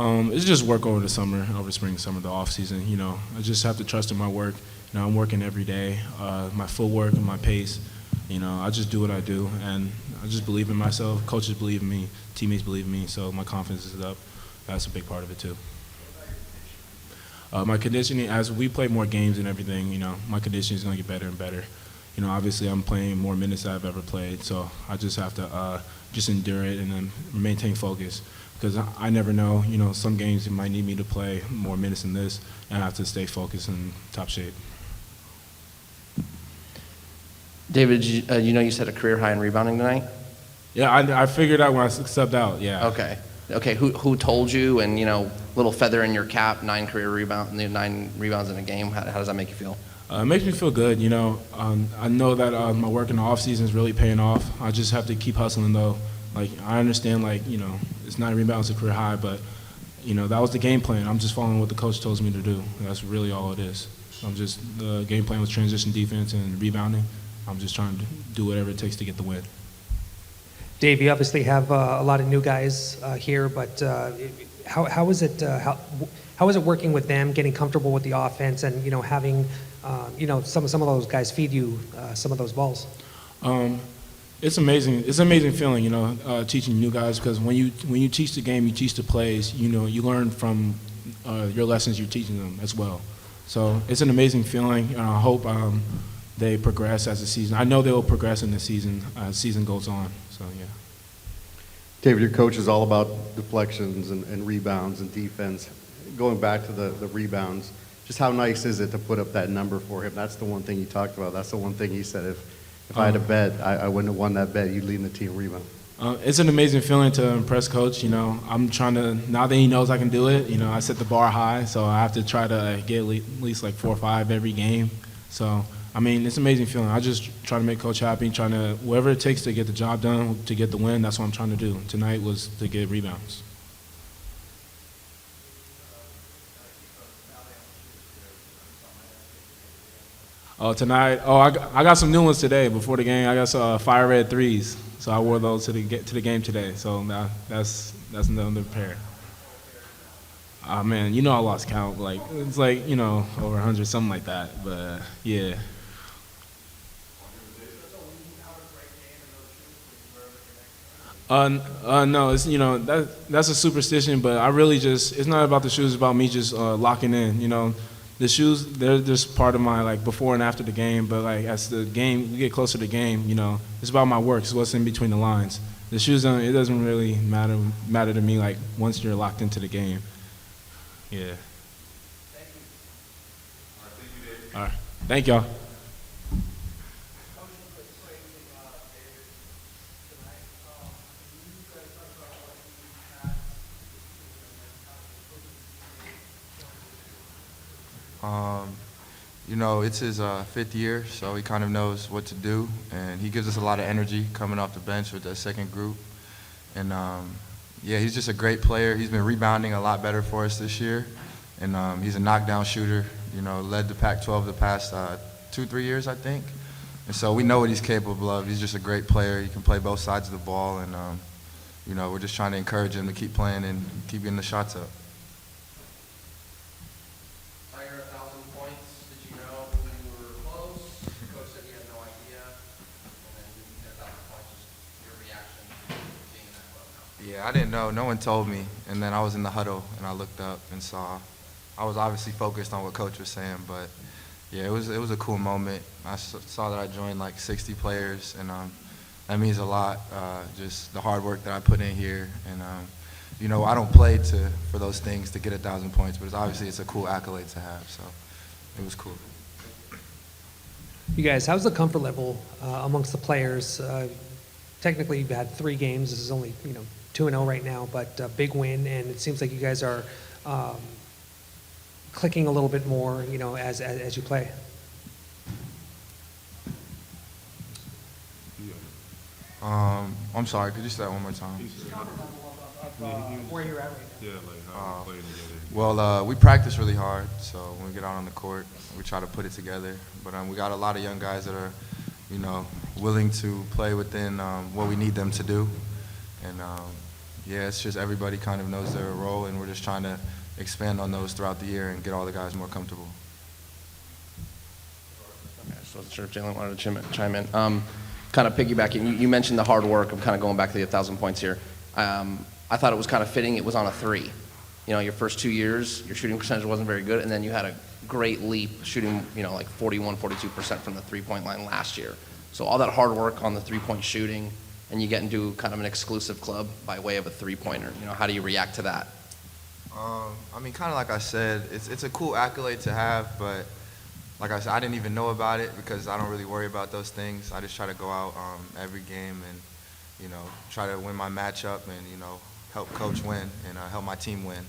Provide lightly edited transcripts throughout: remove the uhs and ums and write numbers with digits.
It's just work over the summer, over spring, summer, the off season. I just have to trust in my work. I'm working every day, my footwork and my pace. I just do what I do, and I just believe in myself. Coaches believe in me, teammates believe in me, so my confidence is up. That's a big part of it too. My conditioning, as we play more games and everything, my conditioning is going to get better and better. Obviously I'm playing more minutes than I've ever played, so I just have to just endure it and then maintain focus. Because I never know, some games you might need me to play more minutes than this, and I have to stay focused and top shape. David, you set a career high in rebounding tonight? Yeah, I figured out when I subbed out, yeah. Okay, who told you, and, little feather in your cap, 9 rebounds in a game, how does that make you feel? It makes me feel good, I know that my work in the off season is really paying off. I just have to keep hustling though. I understand, it's 9 rebounds a career high, but, that was the game plan. I'm just following what the coach tells me to do. That's really all it is. The game plan was transition defense and rebounding. I'm just trying to do whatever it takes to get the win. Dave, you obviously have a lot of new guys here, but how is it working with them, getting comfortable with the offense, and having some of those guys feed you some of those balls? It's amazing. It's an amazing feeling, teaching new guys, because when you teach the game, you teach the plays. You learn from your lessons you're teaching them as well. So it's an amazing feeling, and I hope they progress as the season. I know they will progress in the season as season goes on. So yeah. David, your coach is all about deflections and rebounds and defense. Going back to the rebounds, just how nice is it to put up that number for him? That's the one thing you talked about. That's the one thing he said. If I had a bet, I wouldn't have won that bet. You'd lead the team rebound. It's an amazing feeling to impress Coach. I'm trying to, now that he knows I can do it, I set the bar high, so I have to try to get at least 4 or 5 every game. So, it's an amazing feeling. I just try to make Coach happy, trying to, whatever it takes to get the job done, to get the win, that's what I'm trying to do. Tonight was to get rebounds. Tonight, I got some new ones today before the game. I got some fire red threes, so I wore those to the game today. So now that's another pair. Man, I lost count. It's over 100, something like that. But yeah. No, it's that's a superstition, but I really it's not about the shoes. It's about me just locking in. The shoes, they're just part of my before and after the game. But as the game, you get closer to the game, it's about my work. It's what's in between the lines. The shoes, it doesn't really matter to me. Once you're locked into the game. Yeah. Thank you. All right. Thank y'all. It's his 5th year, so he kind of knows what to do, and he gives us a lot of energy coming off the bench with that second group. And he's just a great player. He's been rebounding a lot better for us this year, and he's a knockdown shooter. Led the Pac-12 the past 2-3 years, I think. And so we know what he's capable of. He's just a great player. He can play both sides of the ball, and we're just trying to encourage him to keep playing and keep getting the shots up. Tyger, 1,000 points. Did you know you were close? The coach said he had no idea. And then you get 1,000 points. Just your reaction to being that close now. Yeah, I didn't know. No one told me. And then I was in the huddle, and I looked up and saw. I was obviously focused on what Coach was saying, but yeah, it was a cool moment. I saw that I joined 60 players, and that means a lot. Just the hard work that I put in here, and I don't play for those things to get 1,000 points, but it's a cool accolade to have. So it was cool. You guys, how's the comfort level amongst the players? Technically, you've had 3 games. This is only 2-0 right now, but a big win, and it seems like you guys are clicking a little bit more, as you play. I'm sorry. Could you say that one more time? Where you're at right now. Yeah, how we playing together. Well, we practice really hard, so when we get out on the court, we try to put it together. But we got a lot of young guys that are, willing to play within what we need them to do. And, yeah, it's just everybody kind of knows their role, and we're just trying to expand on those throughout the year and get all the guys more comfortable. I just wasn't sure if Jaylen wanted to chime in. Kind of piggybacking, you mentioned the hard work. I'm kind of going back to the 1,000 points here. I thought it was kind of fitting. It was on a 3. You know, your first 2 years, your shooting percentage wasn't very good, and then you had a great leap shooting, you know, like 41, 42% from the three-point line last year. So all that hard work on the three-point shooting, and you get into kind of an exclusive club by way of a three-pointer. You know, how do you react to that? I mean, kind of like I said, it's a cool accolade to have, but like I said, I didn't even know about it because I don't really worry about those things. I just try to go out every game and, you know, try to win my matchup and, you know, help coach win and help my team win.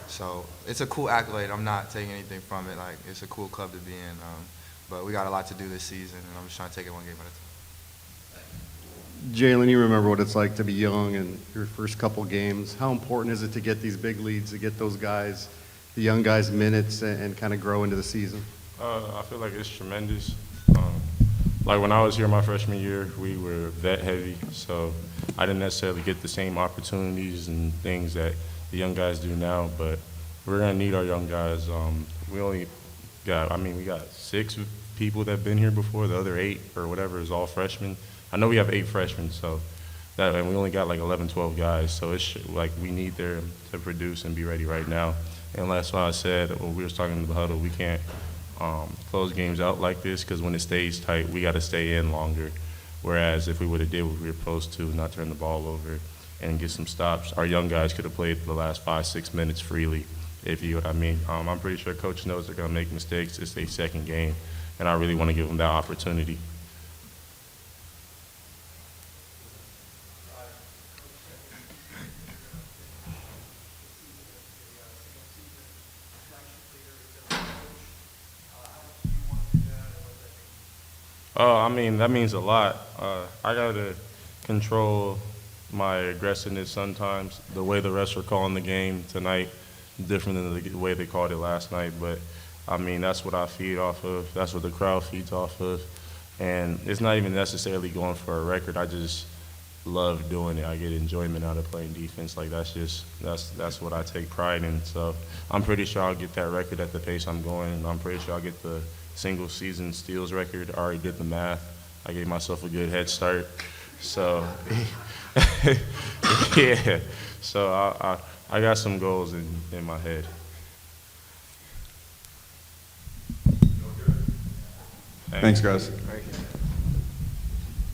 So it's a cool accolade. I'm not taking anything from it. Like, it's a cool club to be in. But we got a lot to do this season, and I'm just trying to take it one game at a time. Jaylen, you remember what it's like to be young and your first couple games. How important is it to get these big leads, to get those guys, the young guys, minutes and kind of grow into the season? I feel like it's tremendous. Like when I was here my freshman year, we were vet heavy, so I didn't necessarily get the same opportunities and things that the young guys do now, but we're gonna need our young guys. We only got, we got 6 people that have been here before. The other 8 or whatever is all freshmen. I know we have 8 freshmen, so that, and we only got like 11, 12 guys, so it's like we need them to produce and be ready right now. And that's why I said when we was talking to the huddle, we can't close games out like this because when it stays tight, we got to stay in longer. Whereas if we would have did what we were supposed to, not turn the ball over and get some stops, our young guys could have played the last 5, 6 minutes freely, if you know what I mean. I'm pretty sure Coach knows they're going to make mistakes. It's their second game, and I really want to give them that opportunity. That means a lot. I got to control my aggressiveness sometimes. The way the refs are calling the game tonight, different than the way they called it last night. But, that's what I feed off of. That's what the crowd feeds off of. And it's not even necessarily going for a record. I just love doing it. I get enjoyment out of playing defense. Like, that's what I take pride in. So I'm pretty sure I'll get that record at the pace I'm going. And I'm pretty sure I'll get the single season steals record. I already did the math. I gave myself a good head start. So, yeah. So I got some goals in my head. Thanks, guys. Thank you.